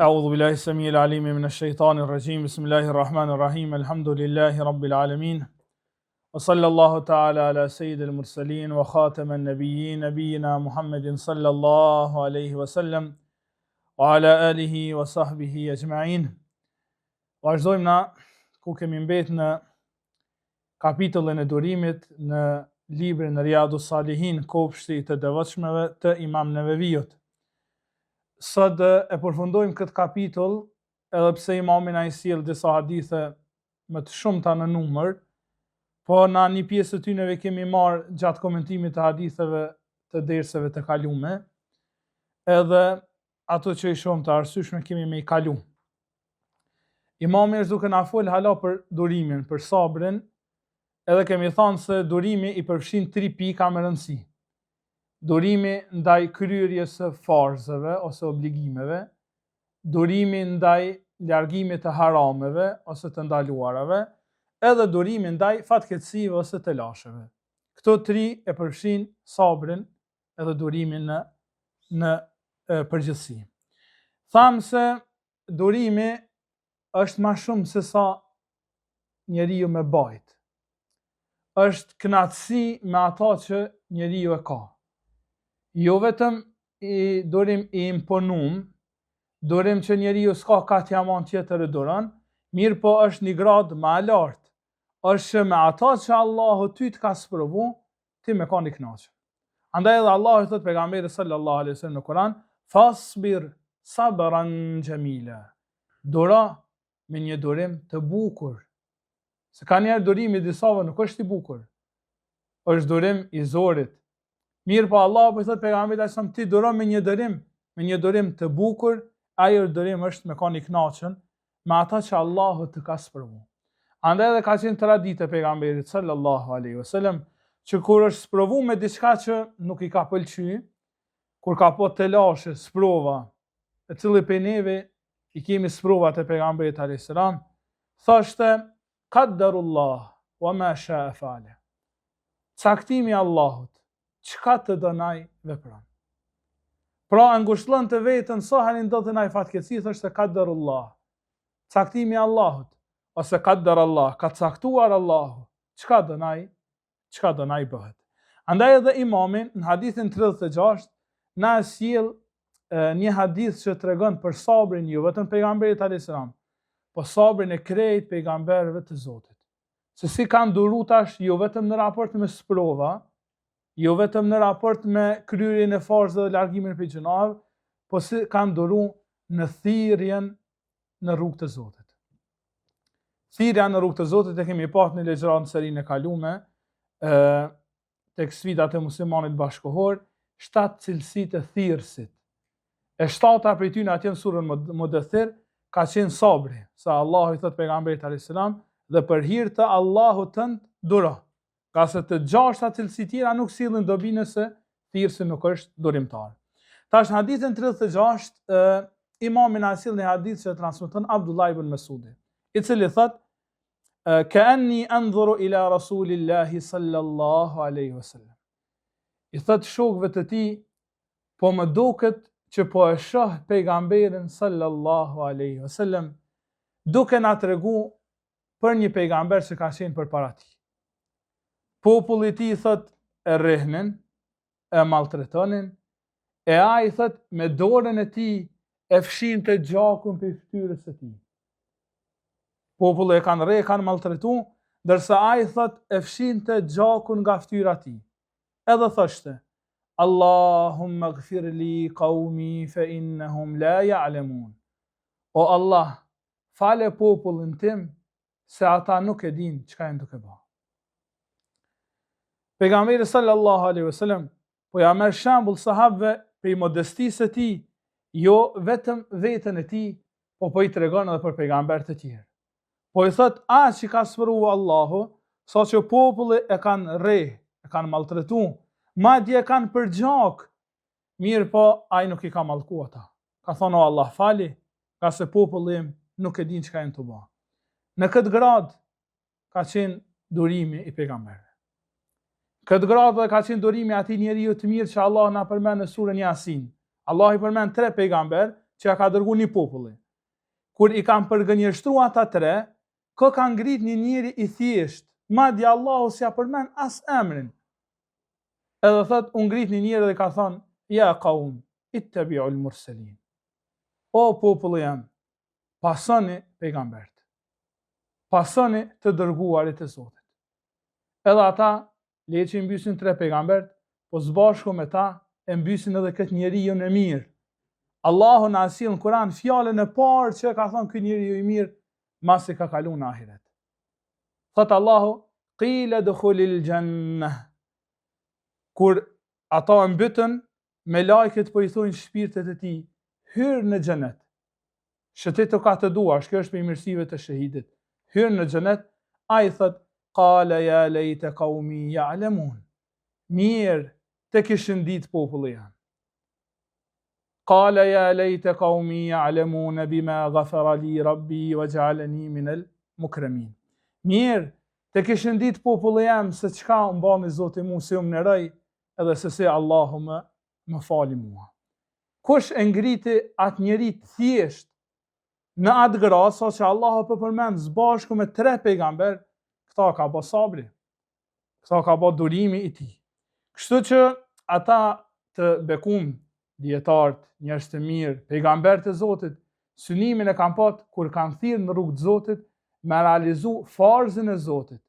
أعوذ بالله السميع العليم من الشيطان الرجيم بسم الله الرحمن الرحيم الحمد لله رب العالمين وصلى الله تعالى على سيد المرسلين وخاتم النبيين نبينا محمد صلى الله عليه وسلم وعلى آله وصحبه أجمعين. Vazhdojmë na ku kemi mbet në kapitullin e durimit në librin Riyadus Salihin, kopshti i të devotshmeve të Imam Nevevijut. Sot e përfundojmë këtë kapitull, edhe pse Imami na i sjell disa hadithe më të shumta në numër, po në një pjesë të tyneve kemi marrë gjatë komentimit të haditheve të derseve të kalume, edhe ato që i shumë të arsyeshme kemi me i kalu. Imami është duke na fol hala për durimin, për sabrin, edhe kemi thënë se durimi i përfshin 3 pika me rëndësi. Durimi ndaj kryerjes së farzeve ose obligimeve, durimi ndaj largimit të harameve ose të ndaluarave, edhe durimi ndaj fatkeqësive ose të lasheve. Këto 3 e përfshin sabrin edhe durimin në përgjithësi. Thamë se durimi është ma shumë se sa njeriu me bajt. Është kënaqësi me ata që njeriu e ka. Jo vetëm durim i imponum, durim që njeriu s'ka katë jaman tjetër e duron, mirë po është një gradë më e lartë. Është që me ata që Allahu ty të ka sprovu, ti me ka një kënaqje. Andaj edhe Allahu thot pejgamberit sallallahu alaihi wasallam në Kur'an, fasbir sabran jamila. Dura me një durim të bukur. Se ka njerë durimi disave nuk është i bukur. Është durim i zorit. Mirë po Allah po i thot pejgamberit asam ti duro me një durim të bukur, ajo durim është me ka një kënaqën me ata që Allahu të ka sprovu. Andaj edhe ka qenë traditë e pejgamberit sallallahu alaihi wasallam që kur është sprovu me diçka që nuk i ka pëlqy, kur ka po të lashe, sprova, e cili pe neve i kemi sprovat e pejgamberit alayhis salam, thoshte qaddarullah wa ma sha'a fa'ala. Caktimi i Allahut, çka të donaj vepron. Pra ngushëllon të vetën sa herë do të ndodhi fatkeqësi, thoshte qaddarullah. Caktimi i Allahut ose qaddarallah, ka caktuar Allahu, çka donaj bëhet. Andaj edhe Imamin në hadithin 36 na sjell një hadith që tregon për sabrin jo vetëm pejgamberit alayhis salam, po sabrin e krejt pejgamberëve të Zotit. Se si kanë duru tash jo vetëm në raport me sprova, jo vetëm në raport me kryerjen e farzave dhe largimin prej gjunave, po si kanë duru në thirrjen në rrugë të Zotit. Thirrja në rrugë të Zotit e kemi pasur në legjërat në serinë e kalume, tek sfidat e muslimanit bashkohor, 7 cilësitë e thirrësit. E 7 prej tyre atje në surën Mudaththir ka qenë sabri, sa Allahu i thot pejgamberit alayhis salam, dhe për hir të Allahut tënd duro. Ka se të 6 cilësi tjera nuk sillin dobi nëse thirrsi nuk është durimtar. Tash në hadithin 36 Imami na sjell një hadith që transmeton Abdullah ibn Mesudi, i cili thot ka'anni anzuru ila rasulillahi sallallahu alaihi wasallam. I thot shokëve të tij, po më duket që po e shoh pejgamberin sallallahu alaihi wasallam duke na tregu për një pejgamber që ka qenë përpara tij. Populli i tij thot e rrehnin, e maltretonin, e ai thot me dorën e tij e fshinte gjakun për fytyrës së tij. Populli e kanë rreh, kanë maltretu, ndërsa ai thot e fshinte gjakun nga fytyra e tij. Edhe thoshte Allahumma ighfir li qaumi fa innahum la ya'lamun. O Allah, fale popullin tim se ata nuk e din çka janë duke bërë. Pejgamberi sallallahu alaihi wasallam po ja merr shembull sahabëve për modestisë së tij, jo vetëm veten e tij, po i tregon edhe për pejgamberët e tjerë. Po i thot që ka sprovu Allahu, saqë populli e kanë rreh, e kanë maltretuar, madje e kanë për gjak, mirë po ai nuk i ka mallku ata. Ka thonë o Allah fali, ka se populli im nuk e din çka janë të bëjë. Në këtë grad ka qenë durimi i pejgamberëve. Këtë grad ka qenë durimi atij njeriu të mirë që Allah na përmend në surën Yasin. Allah i përmend 3 pejgamber, që ja ka dërguar një populli. Kur i kanë përgënjeshtruar ata tre, kë ka ngrit një njeri i thjesht, madje Allahu s'ja përmend as emrin. Edhe thot, u ngrit një njeri dhe ka thonë, ja qaum, ittabi'ul mursalin. O populli jam, pasoni pejgambert. Pasoni të dërguarit e Zotit. Edhe ata, le që i mbysin 3 pejgambert, po zbashku me ta, e mbysin edhe këtë njeriu në mirë. Allahu na sjell në Kur'an fjalën e parë që ka thonë ky njeriu i mirë, masi ka kaluar në ahiret. Thot Allahu, qila dukhulil jannah. Kur ata e mbytën, me lajket po i thonë shpirtet e tij, hyr në xhenet. Shëtit të ka të duash, kjo është për mirësive të shahidit. Hyr në xhenet, ai thot, qala ya lejte qaumi ya'lamun. Mirë të kishin ditë populli jam. Qala ya lejte qaumi ya'lamun bima ghafara li rabbi wa ja'alani minal mukramin. Mirë të kishin ditë populli jam se çka mbani Zoti mua se më nderoj, edhe se si Allahu më fali mua. Kush e ngriti atë njeri thjesht në atë grasa që Allahu po përmend zbashku me 3 pejgamber, këta ka bë sabri. Këta ka bë durimi i tij. Kështu që ata të bekum, dietarët, njerëz të mirë, pejgamberët e Zotit, synimin e kanë pat kur kanë thirrë në rrugë të Zotit me realizu farzën e Zotit.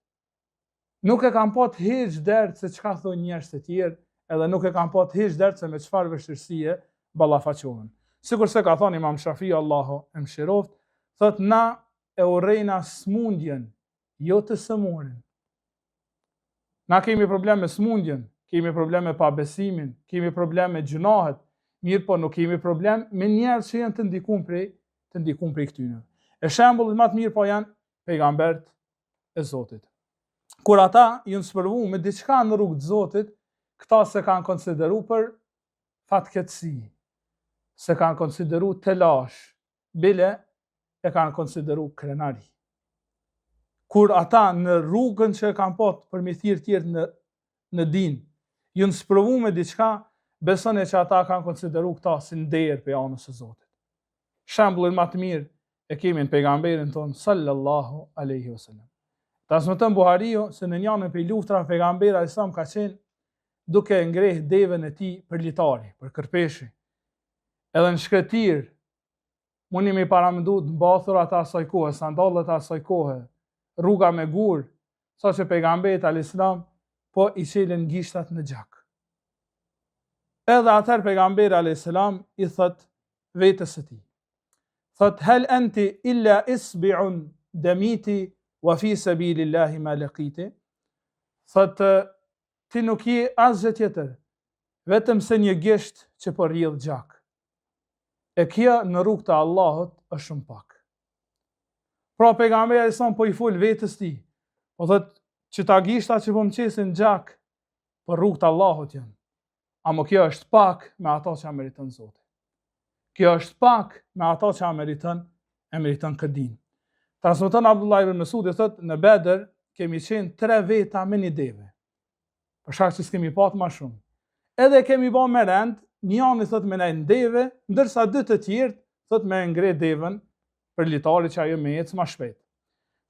Nuk e kanë pat hiç dert se çka thonë njerëz të tjerë, edhe nuk e kanë pat hiç dert se me çfarë vështirësie ballafaqohen. Sikur se ka thonë Imam Shafi, Allahu e mëshiroft, thot na e urrejna smundjen, jo të sëmurin. Na kemi problem me smundjen, kemi problem me pabesimin, kemi problem me gjunahet, mirë po nuk kemi problem me njerëz që janë të ndikun prej këtyre. E shembullit më të mirë po janë pejgambert e Zotit. Kur ata janë spërvu me diçka në rrugë të Zotit, këta se kanë konsideru për fatkeqësi, se kanë konsideru telash, bile e kanë konsideru krenari. Kur ata në rrugën që kanë pat për me thirr tjerë në din, janë sprovu me diçka, besoni që ata kanë konsideru këta si nder për anës së Zotit. Shembullin më të mirë e kemi në pejgamberin ton sallallahu alaihi wasallam. Transmeton Buhariu se në njënën prej luftrave pejgamberi sa ka qenë duke ngreh devën e tij për litari, për kërpeshi. Edhe në shkretir, mundi me paramendu të mbathur ata asaj kohe, sandallet asaj kohe, rruga me gur, sa që pejgamberi alayhis salam po i çelën gishtat në gjak. Edhe atëherë pejgamberi alayhis salam i thot vetes së tij. Thot hal anti illa isbi'un damiti wa fi sabilillahi ma laqiti. Thot ti nuk je asgjë tjetër, vetëm se një gisht që po rrjedh gjak. E kjo në rrugë të Allahut është shumë pak. Pra pejgamberi alayhis salam po i fol vetes tij. Po thot që ta gishta që po më qesin gjak për rrugë të Allahut janë. Amo kjo është pak me ato që meriton Zoti. Kjo është pak me ato që meriton këtë din. Transmeton Abdullah ibn Mesudi thot në Bedër kemi qenë 3 veta me një deve. Për shkak se s'kemi pat më shumë. Edhe kemi bën me rend, njëri thot me në deve, ndërsa 2 të tjerë thot me ngre devën për litari që ajo me ecë më shpejt.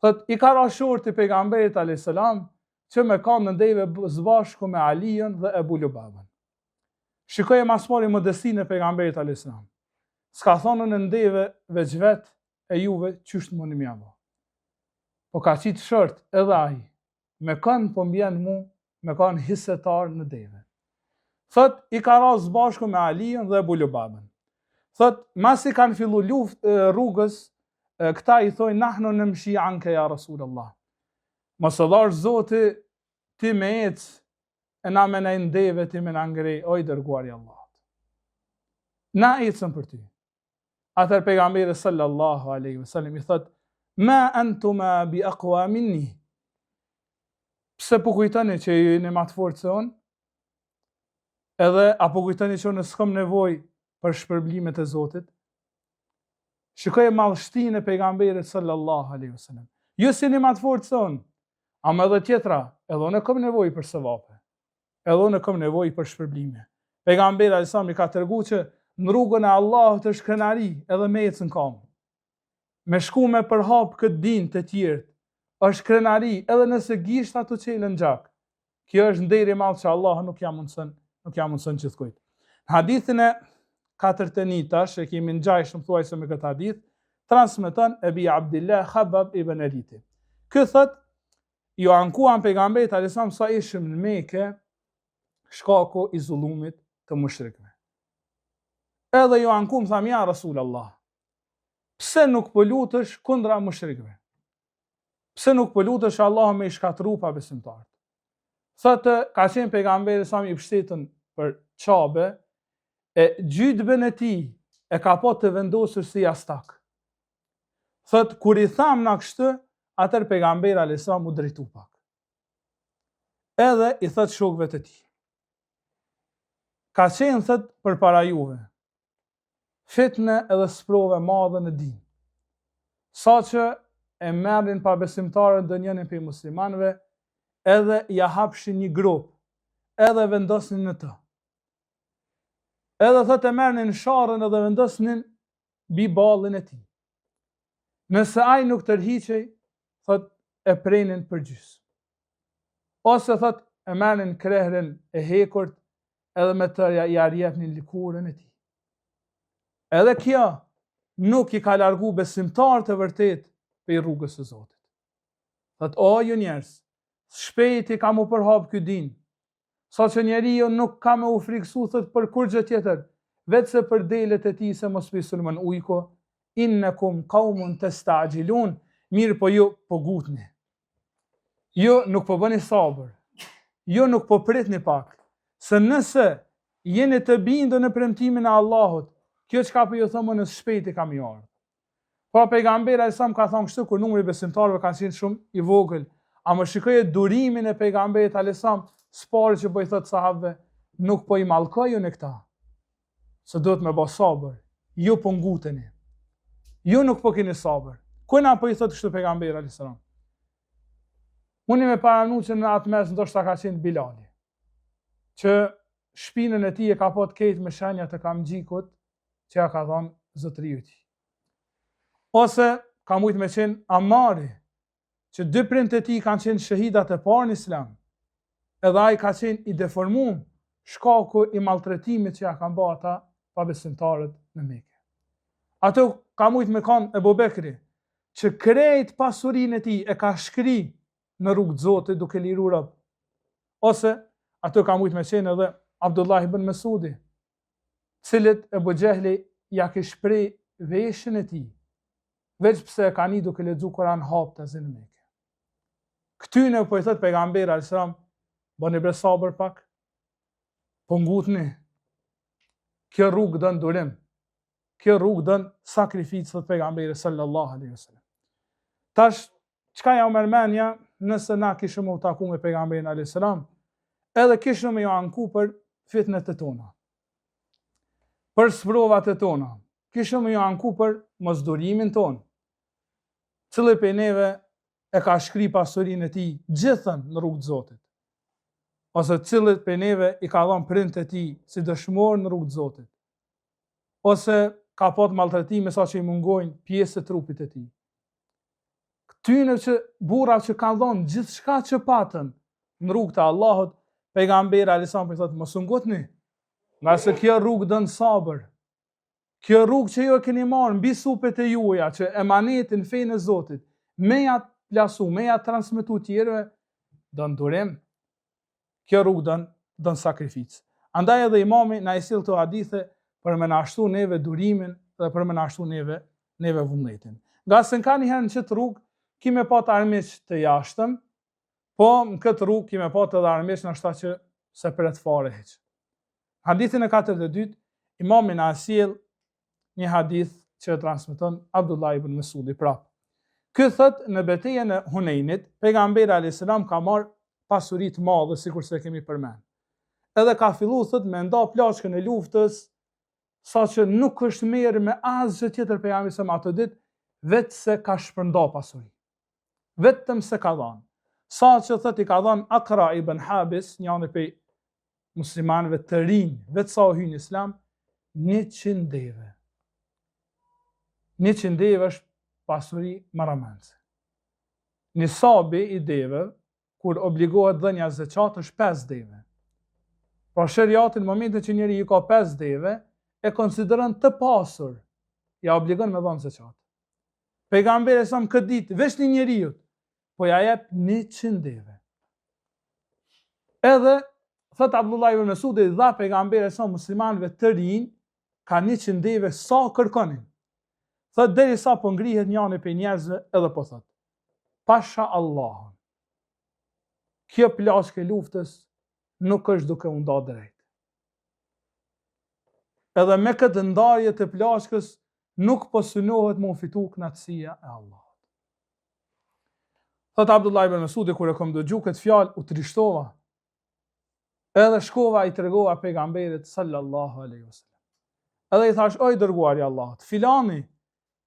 Thot i ka rashur të pejgamberit alayhis salam që me kanë në deve zbashku me Aliun dhe Ebu Lubabën. Shikoj e masmori modestinë e pejgamberit alayhis salam. S'ka thonë në deve veç vet e juve qysh të mundi mjavo. Po ka qitë shërt edhe ai, me kanë po mbjen mu, me kanë hisetar në deve. Thot, i ka ras bashku me Aliun dhe Ebu Lubabën. Thot, masi kanë fillu rrugës, këta i thojnë, nahnu në mshi anke ja Rasulullah. Mos dhash Zoti, ti me ecë, e na me në deve, ti me në ngrej, oj dërguari Allah. Na ecën për ty. Atër pejgamberi sallallahu alaihi wasallam i thot, ma antuma bi aqwa minni. Pse po kujtoni që ju jeni më të fortë se unë? Edhe apo kujtoni që unë s'kam nevojë për shpërblimet e Zotit? Shikoj madhështinë e pejgamberit sallallahu alaihi wasallam. Ju s'jeni më të fortë se unë, ama edhe tjetra, edhe unë kam nevojë për sevape. Edhe unë kam nevojë për shpërblime. Pejgamberi alayhis salam i ka treguar që në rrugën e Allahut është krenari edhe me ecën kam. Me shku me përhap këtë din të tjerë, është krenari edhe nëse gisht ato qelën gjak. Kjo është nderi i madh që Allah nuk ja mundson gjithkujt. Hadithin e 4 tash e kemi ngjajshëm thuajse me këtë hadith, transmeton Ebi Abdillah Khabbab ibn Ariti. Ky thot, ju ankuan pejgamberit alayhisalam sa ishim në Mekë, shkaku i zullumit të mushrikëve. Edhe ju ankum tham ja Rasulullah, pse nuk po lutesh kundra mushrikëve? Pse nuk po lutesh Allah me i shkatru pa besimtarët? Thotë, ka qenë pejgamberi sa i mbështetën për Qabe, e gjydbën e tij e ka po të vendosur si jastak. Thotë, kur i tham na kështu, atër pejgamberi alayhisalam u drejtu pak. Edhe i thot shokëve të tij, ka qenë thot për para juve fitne edhe sprove madhe në din, sa që e merrin pa besimtarët dënjenin për muslimanëve, edhe ja hapshin një grup, edhe vendosnin në të. Edhe thot e merrnin sharrën edhe vendosnin mbi ballin e tij. Nëse ai nuk tërhiqej, thot e prenin për gjys. Ose thot e merrnin krehrën e hekurt edhe me të ja rjepnin likurën e tij. Edhe kjo nuk i ka largu besimtarët e vërtet për rrugës së Zotit. Thot, o ju njerëz, shpejt i ka mu përhap ky din, sa që njeriu nuk ka me u friksu thot për kur gjë tjetër, vetë se për delet e tij se mos pisulmën ujko, innakum qaumun tasta'jilun, mirë po ju po gutni. Ju nuk po bëni sabër. Ju nuk po pritni pak. Se nëse jeni të bindur në premtimin e Allahut, kjo çka po ju them në shpejt i kam i ardhur. Po pejgamberi alayhisalam ka thonë kështu kur numri besimtarëve ka qenë shumë i vogël, a më shikoje durimin e pejgamberit alayhisalam, s'pari që po i thot sahabëve, nuk po i mallkojun e këta. Se duhet me bë sabër. Ju po nguteni. Ju nuk po keni sabër. Kujna po i thot kështu pejgamberi alayhisalam? Unë me paranu që në atë mes ndoshta ka qenë Bilali, që shpinën e tij e ka pot keq me shenjat e kamxhikut që ja ka thonë zotëriu i tij. Ose ka mujt me qenë Amari, që 2 prindët e tij kanë qenë shahidat e parë në Islam, edhe ai ka qenë i deformuar, shkaku i maltretimit që ja kanë bërë ata pa besimtarët në Mekë. Ato ka mujt me kanë Ebu Bekri, që krejt pasurinë e tij e ka shkri në rrugë të Zotit duke liruar rob. Ose ato ka mujt me qenë edhe Abdullah ibn Mesudi, cilët Ebu Xehli ja ke shpreh veshën e tij, veç pse ka një duke lexuar Kur'an haptas në Mekë. Këtyne po i thot pejgamberi alayhisalam, bëni bre sabër pak, po ngutni. Kjo rrugë dën durim. Kjo rrugë dën sakrificë, thot pejgamberi sallallahu alaihi wasallam. Tash çka ja u mërmenja, nëse na kishim u taku me pejgamberin alayhisalam, edhe kishim ju anku për fitnet e tona, për sprovat e tona, kishim ju anku për mosdurimin ton, cili prej neve e ka shkri pasurinë e tij gjithën në rrugë të Zotit, ose cilët prej neve i ka dhënë prindët e tij si dëshmor në rrugë të Zotit, ose ka pat maltretime sa që i mungojnë pjesë të trupit e tij. Këtyne që burra që kanë dhënë gjithçka që patën në rrugë të Allahut, pejgamberi alayhisalam i thotë mos u ngutni, nga se kjo rrugë dën sabër. Kjo rrugë që ju e keni marrë mbi supet e juaja, që emanetin fenë e Zotit, me ja plasu, me ja transmetu tjerëve, dën durim. Kjo rrugë dën sakrificë. Andaj edhe imami na i sill këto hadithe për me na ashtu neve durimin dhe për me na ashtu neve vullnetin. Nga se ka një herë në këtë rrugë kime pat armiq të jashtëm, po në këtë rrugë kime pat edhe armiq në ashta që se pret fare heq. Hadithin e 42, imami na sjell një hadith që transmeton Abdullah ibn Mesudi prap. Ky thot në betejën e Hunenit, pejgamberi alayhisalam ka marr pasuri të madhe, sikur se kemi përmend. Edhe ka fillu thot me nda plaçkën e luftës, saqë nuk është merr me asgjë tjetër pejgamberi sa ato ditë, vetë se ka shpërnda pasuri. Vetëm se ka dhënë. Saqë thot i ka dhënë Aqra ibn Habis, një anë prej muslimanëve të rinj, vetë sa u hyn në Islam, 100 deve. 100 deve është pasuri marramendse. Nisabi i deve, kur obligohet dhënia zeqat, është 5 deve. Pra sheriati në momentin që njeri i ka 5 deve, e konsideron të pasur, ja obligon me dhënë zeqat. Pejgamberi sa më këtë ditë, veç një njeriut, po ja jep 100 deve. Edhe, thët Abdullah ibn Mesudi, dha pejgamberi sa muslimanëve të rinj, ka 100 deve sa kërkonin. Thët deri sa po ngrihet njani për njerëzve, edhe po thët, pasha Allahun, kjo plashke luftës nuk është duke u nda drejt. Edhe me këtë ndarje të plashkës nuk po synohet më fitu knatësia e Allahut. Thët Abdullah ibn Mesudi, kur e kom dëgju këtë fjalë, u trishtova. Edhe shkova i tregova pejgamberit sallallahu alaihi wasallam. Edhe i thash, oj dërguari i Allahut, filani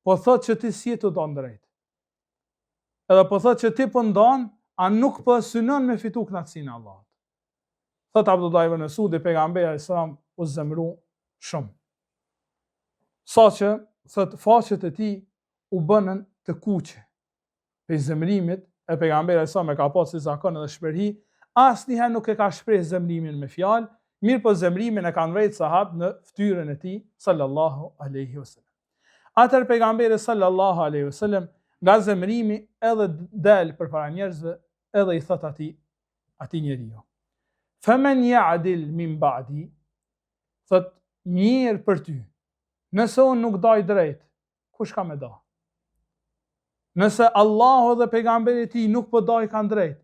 po thot që ti si të don drejt. Edhe po thot që ti po ndon, a nuk po synon me fitu knatësinë e Allahut. Thot Abdullah ibn Mesudi, pejgamberi sallallahu u zemru shumë. Sa që thot faqet e tij u bënën të kuqe. Për zemrimit e pejgamberit sallallahu me ka pasur si zakon edhe shprehje, asnjëherë nuk e ka shpreh zemrimin me fjalë, mirë po zemrimin e kanë vrejt sahabët në fytyrën e tij sallallahu alaihi wasallam. Atëherë pejgamberi sallallahu alaihi wasallam nga zemrimi edhe del përpara njerëzve edhe i thot atij njeriu. Faman ya'dil min ba'di, thot mirë për ty. Nëse unë nuk daj drejt, kush ka me da? Nëse Allahu dhe pejgamberi i tij nuk po daj kanë drejt,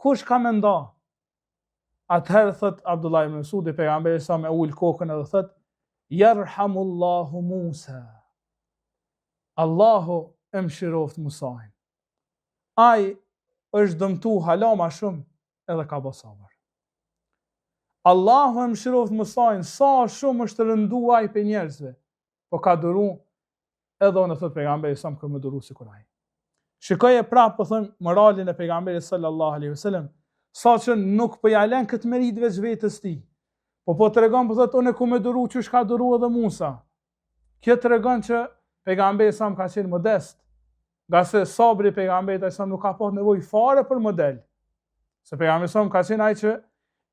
kush ka me nda? Atëherë thot Abdullah ibn Mesudi, pejgamberi sa me ul kokën edhe thot, Yarhamullahu Musa. Allahu e mëshiroft Musain. Ai është dëmtu hala ma shumë edhe ka bë sabër. Allahu e mëshiroft Musain, sa shumë është rëndu ai për njerëzve, po ka duru edhe unë thot pejgamberi sa më më duru sikur ai. Shikoje prapë po them moralin e pejgamberit sallallahu alaihi wasallam, sa që nuk po ja lën këtë merit veç vetës tij. Po tregon po thot unë ku më duru çu ka duru edhe Musa. Kjo tregon që pejgamberi sa më ka qenë modest. Nga se sabri pejgamberit sa nuk ka pas nevojë fare për model. Se pejgamberi sa më ka qenë ai që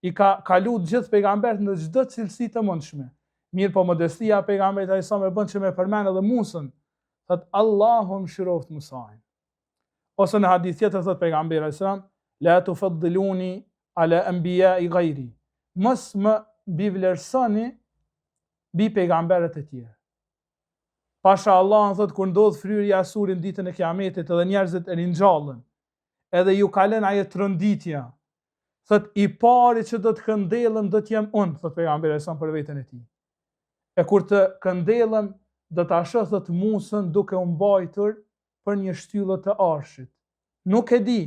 i ka kalu të gjithë pejgambert në çdo cilësi të mundshme. Mirë po modestia pejgamberit sa më bën që me përmend edhe Musën. Thot Allahu mëshiroft Musain. Ose në hadith tjetër thot pejgamberi sallallahu la tufaddiluni ala anbiya'i ghairi. Mos më bivlerësoni bi pejgamberët e tjerë. Pasha Allah thot kur ndodh fryrja e surin ditën e Kiametit edhe njerëzit e ringjallën, edhe ju kalon ajo tronditja. Thot i pari që do të këndellëm do të jem unë, thot pejgamberi sa për veten e tij. E kur të këndellëm do ta shoh thot Musën duke u mbajtur për një shtyllë të arshit. Nuk e di,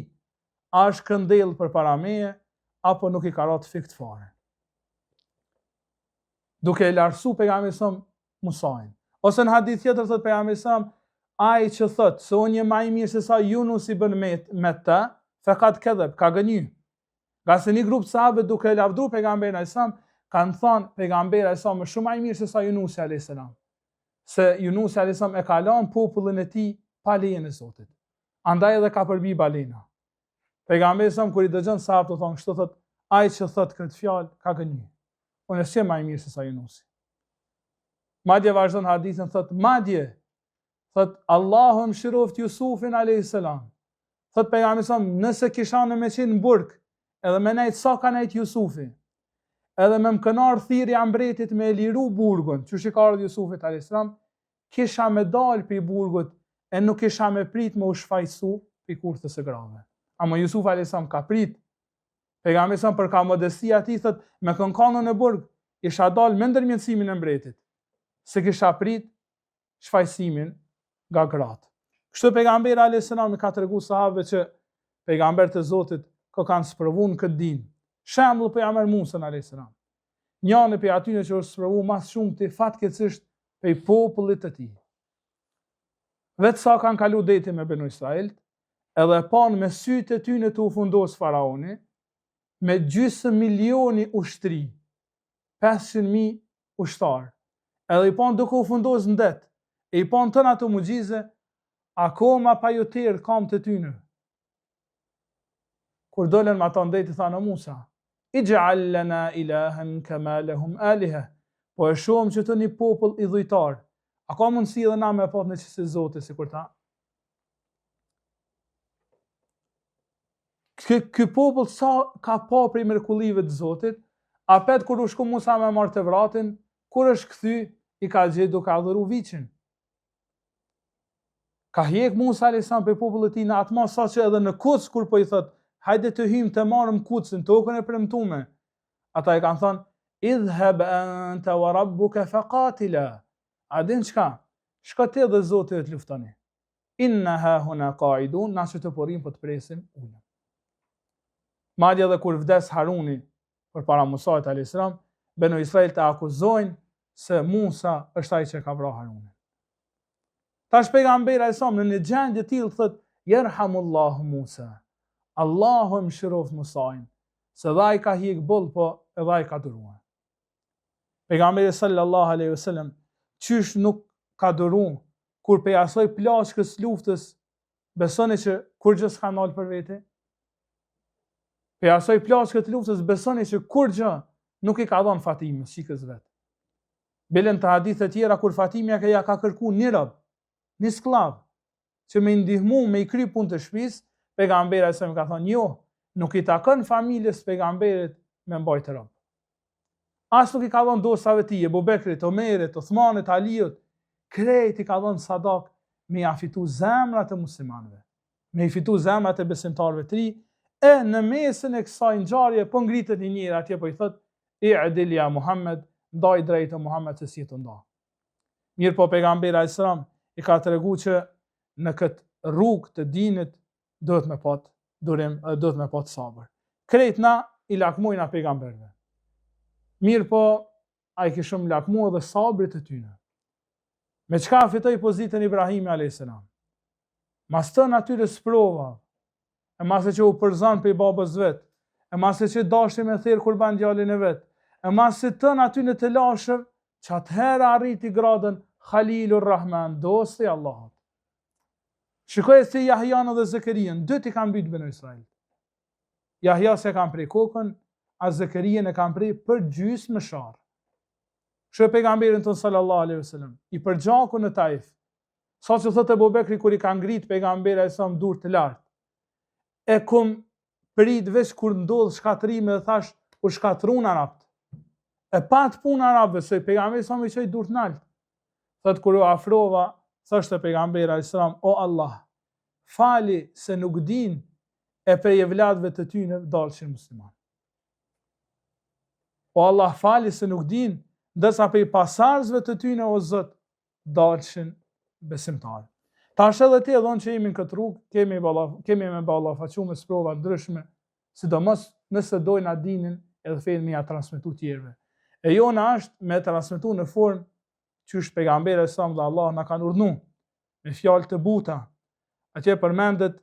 a është këndell përpara meje apo nuk i ka rënë fikt fare. Duke e lartësu pejgamberi sa Musain. Ose në hadith tjetër thot pejgamberi sa ai që thot se unë jam më i mirë se sa Yunus i bën me ta, fakat kadhab, ka gënjy. Nga se një grup sahabë duke e lavdru pejgamberin alayhis salam kanë thënë pejgamberi alayhis salam më shumë më i mirë se sa Yunusi alayhis salam. Se Yunusi alayhis salam e ka lënë popullin e tij pa lejen e Zotit. Andaj edhe ka përbi balena. Pejgamberi sa kur i dëgjon sahabët thonë kështu thot ai që thot këtë fjalë ka gënjy. Unë jam më i mirë se sa Yunusi. Madje vazhdon hadithin thot madje thot Allahu mëshiroft Jusufin alayhis salam. Thot pejgamberi sa nëse kisha në me qenë në burg edhe me nejtë sa ka nejtë Jusufi, edhe me më kënar thirrja mbretit me liru burgun, që shikarët Jusufit a.s. kisha me dalë për i burgut, e nuk kisha me prit me u shfajsu për i kurthës e grave. Ama Jusuf a.s. ka prit, pejgamberi sa për ka modestia ti, thët, me kënkanën e burg, isha dalë me ndërmjetësimin e mbretit, se kisha prit shfajsimin nga gratë. Kështu pejgamberi a.s. ka të regu sahabëve që pejgamber të Zotit ko kanë sprovu në këtë din. Shembull për Jamer Musën a.s. Njëri për atyre që është sprovu mas shumë të fatkeqësisht për popullit të tij. Vetë sa kanë kalu deti me Benu Israel, edhe panë me sytë e tyre të u fundos faraoni, me gjysmë milioni ushtri, 500.000 ushtar, edhe i pon duke u fundos në det, e i pon tënë ato mugjize, akoma pa ju tërë kam të tyne. Kur dolen me ata ndet i thanë Musa, ij'al lana ilahan kama lahum aliha, po e shohim që të një popull i dhujtar, a ka mundësi edhe na me pat në qësi Zotit si kur ta? Ky popull sa ka pa prej mrekullive të Zotit, apet kur u shku Musa me marrë të vratin, kur është kthy, i ka gjetë duke adhuru viçin. Ka hjek Musa a.s. për popullit tij në atë mas sa që edhe në kuc kur po i thot, hajde të hyjmë të marrim kucën, tokën e premtuar. Ata i kanë thënë, idhhab anta wa rabbuka faqatila. A din çka? Shko ti dhe Zoti të luftoni. Inna ha huna qa'idun, na që të porim po të presim unë. Madje edhe kur vdes Haruni përpara Musait a.s., Benu Israil të akuzojnë se Musa është ai që ka vrarë Harunin. Tash pejgamberi a.s. në një gjendje tillë thot, yerhamullahu Musa. Allahu mëshiroft Musajin, se dhe ai ka hjek boll, po edhe ai ka duruar. Pejgamberi sallallahu alaihi wasallam qysh nuk ka duruar kur pe asoj plaçkës luftës, besoni që kur gjë s'ka ndal për vete? Pe asoj plaçkës luftës besoni që kur gjë nuk i ka dhënë Fatimës shikës vet. Belen të hadithe tjera kur Fatimja ja ka kërku një rob, një sklav, që me ndihmu me i kry punë të shtëpisë, pejgamberi sa më ka thonë, jo, nuk i takon familjes pejgamberit me mbajtë rob. As nuk i ka dhënë dosave tij, Ebu Bekrit, Omerit, Uthmanit, Aliut, krejt i ka dhënë sadak me ia fitu zemrat e muslimanëve, me i fitu zemrat e besimtarëve të ri, e në mesën e kësaj ngjarje po ngritet një njeri atje po i thot, i'dil ya Muhammed, ndaj drejtë Muhammed se si të nda. Mirë po pejgamberi alayhis salam i ka tregu që në këtë rrugë të dinit duhet me pat durim, duhet me pat sabër. Krejt na i lakmojna pejgamberve. Mirë po ai kishëm lakmu edhe sabrit të tyre. Me çka fitoi pozitën Ibrahimi alayhis salam? Mas të natyre sprova, e mase që u përzan për i babës vet, e mase që dashti me thirr kurban djalin e vet, e mase të natyre të lashëm, që atëherë arriti gradën Khalilur Rahman, dosti i Allahut. Shikoj se Jahjan dhe Zekerian, dy i kanë mbyt Benu Israil. Jahja se kanë prej kokën, a Zekerian e kanë prej për gjysmë më sharr. Shë pejgamberin ton sallallahu alaihi wasallam, i përgjaku në Taif, sa që thotë Ebu Bekri kur i ka ngrit pejgamberi e sa më dur të lartë, e kum prit veç kur ndodh shkatrime dhe thash, u shkatrun Arabt. E pat pun Arabëve, se pejgamberi sa më i qoj dur të nalt. Thot kur u afrova, thashte pejgamberi alayhis salam, o Allah, fali se nuk din e prej evladëve të tyne dalshin musliman. O Allah, fali se nuk din, ndërsa prej pasardhësve të tyne o Zot dalshin besimtarë. Tash edhe ti edhon që jemi në këtë rrugë, kemi me ballafaqu me sprova ndryshme, sidomos nëse dojnë dinin edhe fenë me ja transmetu tjerëve. E jona është me transmetu në formë që është pejgamberi sa dhe Allah na kanë urdhëruar me fjalë të buta. Atje përmendet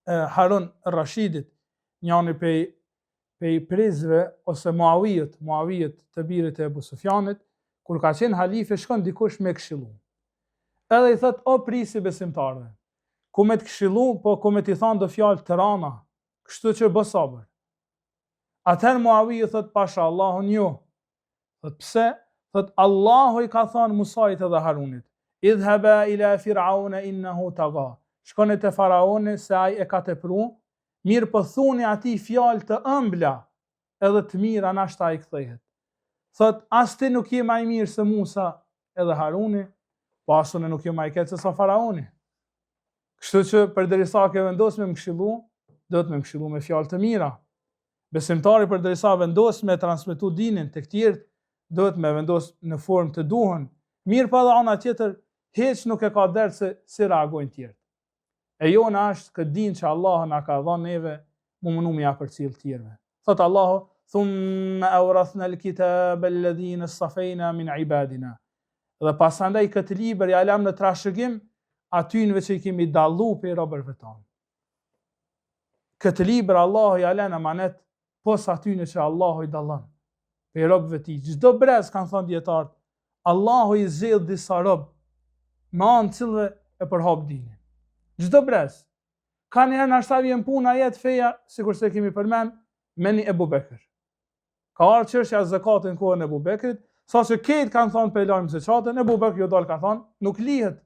Harun Rashidit, njëri prej prizve ose Muawijët të birit e Ebu Sufjanit, kur ka qenë halife shkon dikush me këshillu. Edhe i thot, o prisi besimtarëve, ku me të këshillu, po ku me t'i thonë do fjalë të rana, kështu që bë sabër. Atëherë Muawijë thot, pasha Allahun jo. Thot, pse? Thot, Allahu i ka thonë Musait edhe Harunit, idhhaba ila Fir'auna innahu tagha. Shkoni te Faraoni se ai e ka tepruar, mirë po thuni atij fjalë të ëmbla, edhe të mira nashta ai kthehet. Thot, as ti nuk je më i mirë se Musa edhe Haruni, po as unë nuk je më i keq se sa Faraoni. Kështu që përderisa ke vendosur me më këshillu, do të më këshillu me fjalë të mira. Besimtari përderisa vendos me transmetu dinin tek tjerët, do të më vendos në formë të duhur. Mirë pa dhe ana tjetër, hiç nuk e ka dert se si reagojnë tjerët. E jona është këtë din që Allah na ka dhënë neve, mu mënu me ja përcjell tjerëve. Thot Allahu, thumma awrathna al-kitaba alladhina istafayna min ibadina. Dhe pasandaj këtë libër ja lëm në trashëgim atynve që i kemi dallu për robërve tonë. Këtë libër Allahu ja lën amanet, pos atyne që Allahu i dallon për robëve tij. Çdo brez kanë thënë dietarët, Allahu i zgjedh disa rob me anë cilëve e përhap dinin. Çdo brez. Ka njëherë na shta vjen puna jetë feja, sikur se kemi përmend, me një Ebu Bekër. Ka ardhur çështja e zakatit në kohën e Ebu Bekrit, saqë ketë kanë thonë për lajm zakatën, Ebu Bekri jo dal ka thonë, nuk lihet.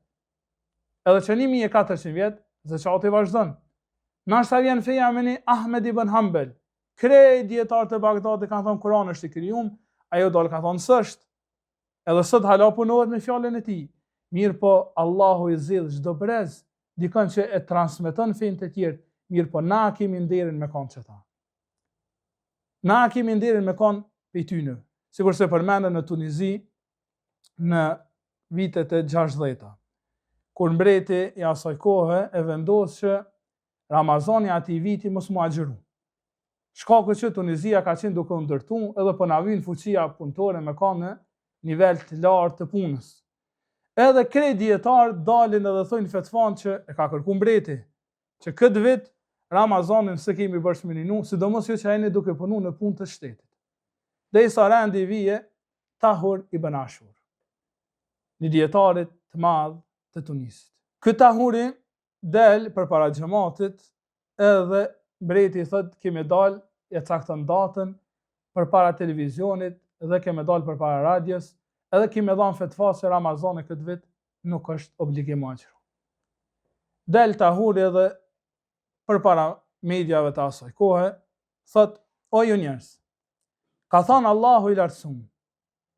Edhe që 1400 vjet, zakati vazhdon. Na shta vjen feja me një Ahmed ibn Hanbel. Krejt dietarët e Bagdadit kanë thonë Kurani është i krijuar, ajo dal ka thonë s'është. Edhe sot hala punohet me fjalën e tij. Mirë po Allahu i zgjedh çdo brez, dikon që e transmeton fen të tjerë, mirë po na kemi nderin me kanë çeta. Na kemi nderin me kanë pe tyne. Sikur se përmendën në Tunizi në vitet e 60-ta. Kur mbreti i asaj kohe e vendos që Ramazani atij viti mos mu agjëru. Shkaku që Tunizia ka qenë duke u ndërtu edhe po na vjen fuqia punëtore me kanë në nivel të lartë të punës. Edhe krejt dietar dalin edhe thojnë fetvan që e ka kërku mbreti, që këtë vit Ramazanin se kemi bërshmeninu, sidomos jo që ajni duke punu në punë të shtetit. Dhe i sa rendi vije Tahur ibn Ashur, një dietarit të madh të Tunisit. Këtë Tahuri del për para xhamatit edhe mbreti i thot kemi dal, e cakton datën për para televizionit dhe kemi dal për para radios, edhe kemi dhënë fetva se Ramazani këtë vit nuk është obligim agjëru. Del Tahuri edhe për para mediave të asaj kohe, thot, o ju njerëz, ka thënë Allahu i lartësuar,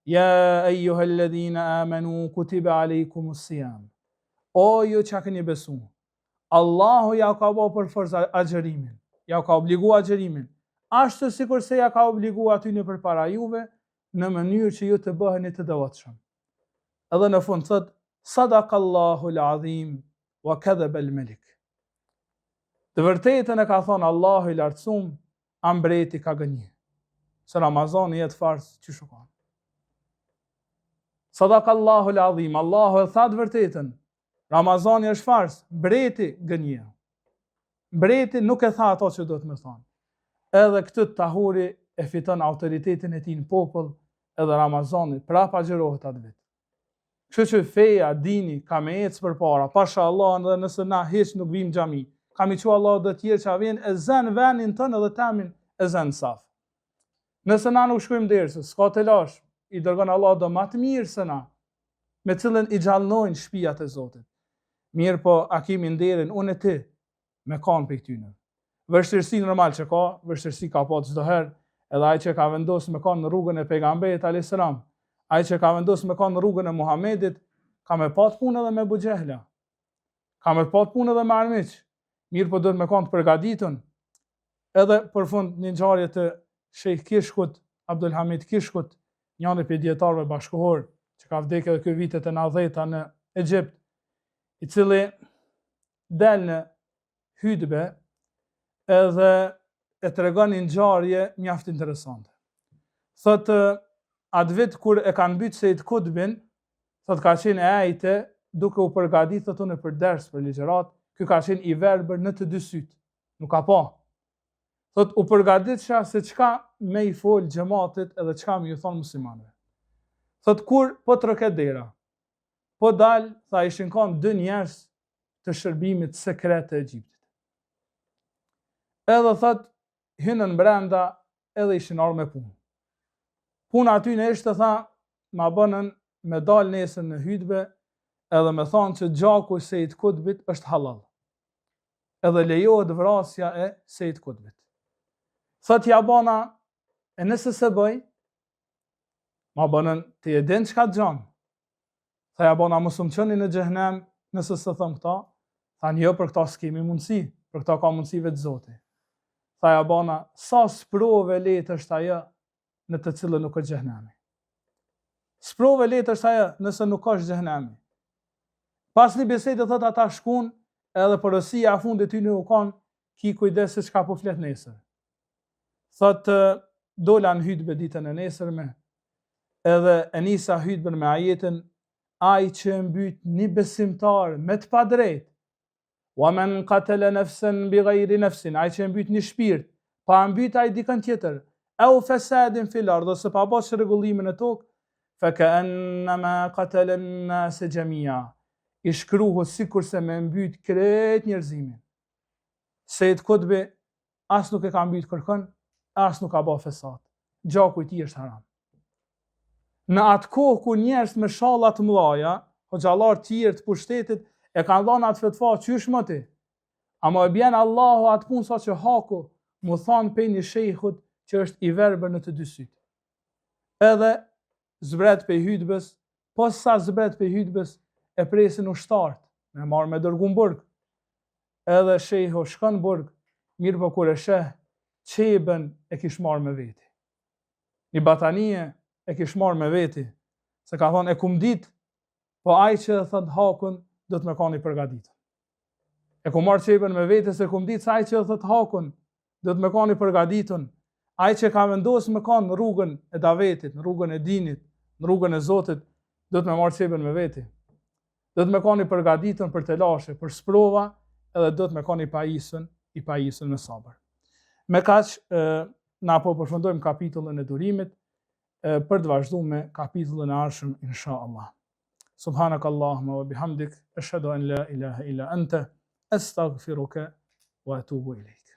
ja eyyuhalladhina amanu kutiba alaykumus siyam. O ju që keni besu, Allahu ja ka bërë për forcë agjërimin, ja ka obliguar agjërimin, ashtu sikur se ja ka obliguar aty në përpara juve, në mënyrë që ju të bëheni të devotshëm. Edhe në fund thot, Sadaqallahu al-azim wa kadhaba al-malik. Të vërtetën e ka thonë Allahu i lartësuar, ambreti ka gënjë. Se Ramazani jetë fars që shukon. Sadaqallahu al-azim, Allahu e tha të vërtetën. Ramazani është fars, mbreti gënjë. Mbreti nuk e tha ato që do të më thonë. Edhe këtë Tahuri e fiton autoritetin e tij në popull, edhe Ramazani prapa agjërohet atë vit. Kështu që feja, dini, ka me ecë përpara, pashallah, edhe nëse na hiç nuk vim xhami, kam i qua Allah dhe tjerë që avjen e zën venin tënë edhe temin e zën saf. Nëse na nuk shkojmë dersës, s'ka të lash, i dërgon Allah do më të mirë se na, me cilën i gjallnojnë shtëpiat e Zotit. Mirë po, a kemi nderin unë e ti me kanë për këtyne. Vështirësi normal që ka, vështirësi ka pa çdo herë, edhe ai që ka vendosur me kanë në rrugën e pejgamberit alayhis salam, ai që ka vendosur me kanë në rrugën e Muhamedit, ka me pat punë edhe me Buxhehla. Ka me pat punë edhe me armiq. Mirë po duhet me kanë të përgatitun. Edhe për fund një ngjarje të Sheikh Kishkut, Abdul Hamid Kishkut, një prej dietarëve bashkëkohor, që ka vdekur edhe ky vitet e 90-ta në Egjipt, i cili del në hutbe edhe e tregon një ngjarje mjaft interesante. Thotë atë vit kur e kanë mbyt Sejid Kutbin, thotë ka qenë e ajte duke u përgatitur tonë për ders për ligjërat, ky ka qenë i verbër në të dy syt, nuk ka pa. Thotë u përgatitësha se çka me i fol xhamatit edhe çka me ju thon muslimanëve. Thotë kur po troket dera, po dal, tha ishin kanë 2 njerëz të shërbimit sekret të Egjiptit. Edhe thot, hynën brenda edhe ishin arë me punë. Puna aty në ishte, tha, ma bënën me dal nesër në hutbe edhe me thonë që gjaku i Sejid Kutbit është halal. Edhe lejohet vrasja e Sejid Kutbit. Thot, ja bana, e nëse se bëj, ma bënën të jedin qka të gjanë. Tha, ja bana, mësum qëni në xhehenem nëse se thëm këta, tha një për këta s'kemi mundësi, për këta ka mundësi vetë Zoti. Tha, ja bana, sa sprove letë është ajo në të cilën nuk është xhehenemi. Sprove letë është ajo nëse nuk është xhehenemi. Pas një bisede thot ata shkun, edhe përësia a fundit ty në u kanë, ki kujdes se çka po flet nesër. Thot, dola në hutbe ditën e nesërme, edhe e nisa hutben me ajetin, ai që mbyt një besimtar me të padrejt, wa men qatala nafsan bighayri nafsin, ai që mbyt një shpirt, pa mbyt ai dikën tjetër, au fasadin fil ardh, ose pa bërë rregullimin e tokë, فَكَأَنَّمَا قَتَلَ النَّاسَ جَمِيعًا. I shkruhet sikur se me mbyt krejt njerëzimin. Sejt Kutbi as nuk e ka mbyt kërkën, as nuk ka bë fesat. Gjaku i tij është haram. Në atë kohë ku njerëz me shalla të mëdha, hoxhallar të tjerë të pushtetit e kanë dhënë atë fetva qysh më ti. Ama e bjen Allahu atë punë sa që haku mu thanë pe një shejhut që është i verbër në të dy sytë. Edhe zbret pe hutbes, pas sa zbret pe hutbes e presin ushtarët, me marrë me dërgu në burg. Edhe shejhu shkon në burg, mirë po kur e sheh, qeben e kish marrë me veti. Një batanije e kish marrë me veti, se ka thonë e kum dit, po ai që thot hakun, do të me ka një përgatitur. E ku marrë qeben me veti, se kum dit se ai që thot hakun, do të me ka një përgatitur. Ai që ka vendosur me ka në rrugën e davetit, në rrugën e dinit, në rrugën e Zotit, do të me marrë qeben me veti. Do të me ka një përgatitur për të lashe, për sprova, edhe do të me ka një pajisën me sabër. Me kaq, na po përfundojmë kapitullin e durimit, për të vazhduar me kapitullin e ardhshëm inshallah. Subhanakallahumma wa bihamdik, ashhadu an la ilaha illa anta, astaghfiruka wa atubu ilayk.